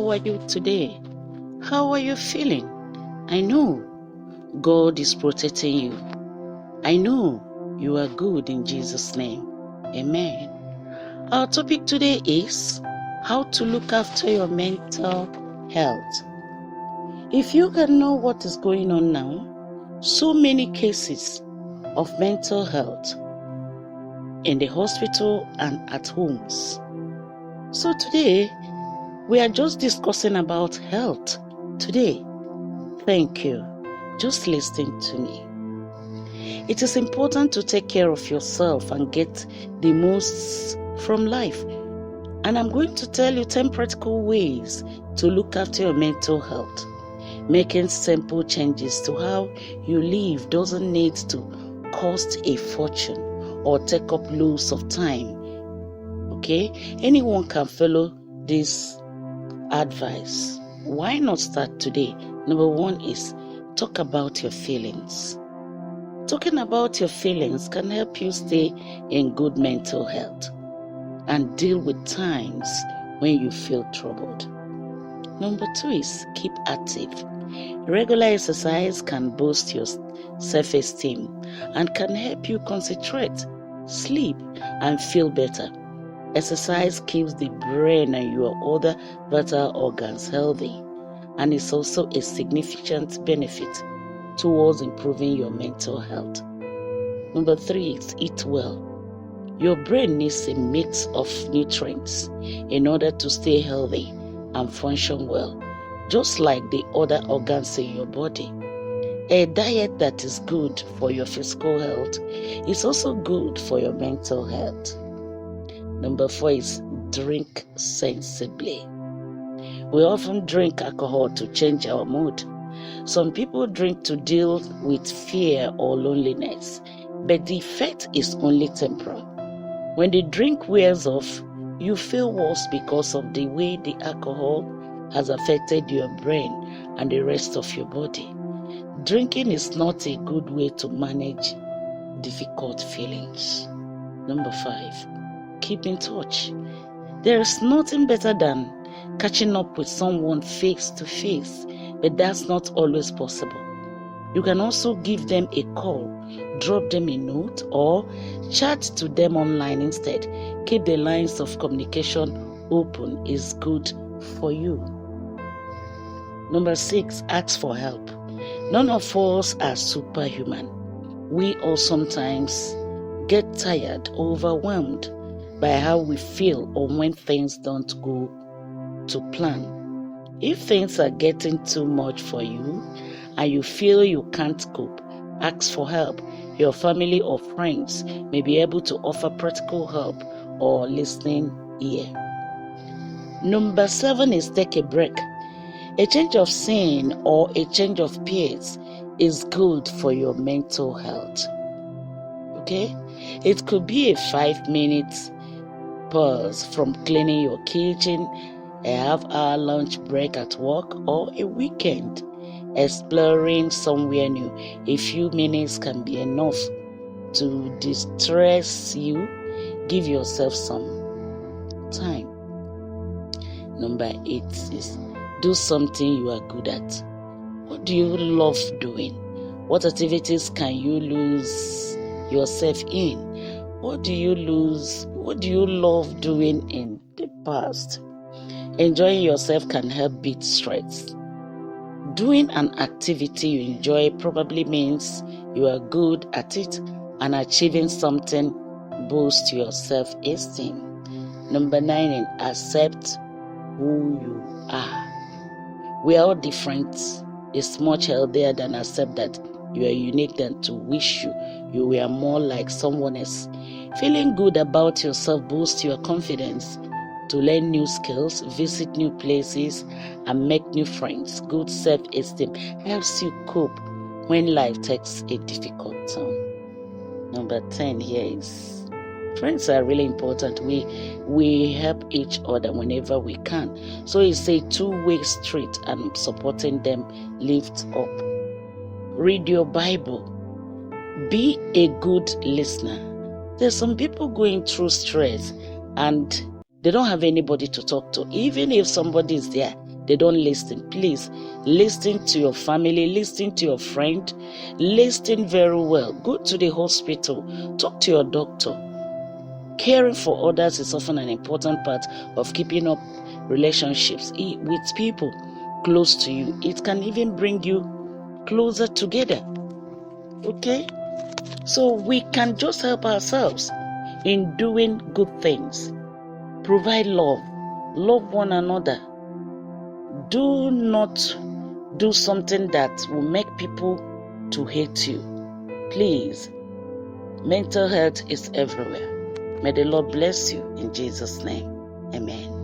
How are you today? How are you feeling? I know God is protecting you. I know you are good in Jesus' name. Amen. Our topic today is how to look after your mental health. If you can know what is going on now, so many cases of mental health in the hospital and at homes. So today, we are just discussing about health today. Thank you. Just listening to me. It is important to take care of yourself and get the most from life. And I'm going to tell you 10 practical ways to look after your mental health. Making simple changes to how you live doesn't need to cost a fortune or take up loads of time. Okay? Anyone can follow this advice. Why not start today? Number 1 is talk about your feelings. Talking about your feelings can help you stay in good mental health and deal with times when you feel troubled. Number 2 is keep active. Regular exercise can boost your self-esteem and can help you concentrate, sleep, and feel better. Exercise keeps the brain and your other vital organs healthy, and is also a significant benefit towards improving your mental health. Number 3 is eat well. Your brain needs a mix of nutrients in order to stay healthy and function well, just like the other organs in your body. A diet that is good for your physical health is also good for your mental health. Number 4 is drink sensibly. We often drink alcohol to change our mood. Some people drink to deal with fear or loneliness, but the effect is only temporal. When the drink wears off, you feel worse because of the way the alcohol has affected your brain and the rest of your body. Drinking is not a good way to manage difficult feelings. Number 5, keep in touch. There is nothing better than catching up with someone face to face, but that's not always possible. You can also give them a call, drop them a note, or chat to them online instead. Keep the lines of communication open is good for you. Number 6, ask for help. None of us are superhuman. We all sometimes get tired, overwhelmed by how we feel or when things don't go to plan. If things are getting too much for you and you feel you can't cope, ask for help. Your family or friends may be able to offer practical help or listening ear. Number 7 is take a break. A change of scene or a change of pace is good for your mental health. Okay? It could be a 5-minute pause from cleaning your kitchen, a half-hour lunch break at work, or a weekend exploring somewhere new. A few minutes can be enough to distress you. Give yourself some time. Number 8 is do something you are good at. What do you love doing? What activities can you lose yourself in? What do you love doing in the past? Enjoying yourself can help beat stress. Doing an activity you enjoy probably means you are good at it, and achieving something boosts your self-esteem. Number 9 is accept who you are. We are all different. It's much healthier than accept that you are unique than to wish you were more like someone else. Feeling good about yourself boosts your confidence to learn new skills, visit new places, and make new friends. Good self-esteem helps you cope when life takes a difficult turn. Number 10 here is friends are really important. We help each other whenever we can. So it's a two-way street, and supporting them lifts up. Read your Bible. Be a good listener. There's some people going through stress and they don't have anybody to talk to. Even if somebody is there, They don't listen. Please, listen to your family, listen to your friend, listen very well. Go to the hospital, talk to your doctor. Caring for others is often an important part of keeping up relationships with people close to you. It can even bring you closer together. Okay? So we can just help ourselves in doing good things. Provide love. Love one another. Do not do something that will make people to hate you. Please. Mental health is everywhere. May the Lord bless you in Jesus' name. Amen.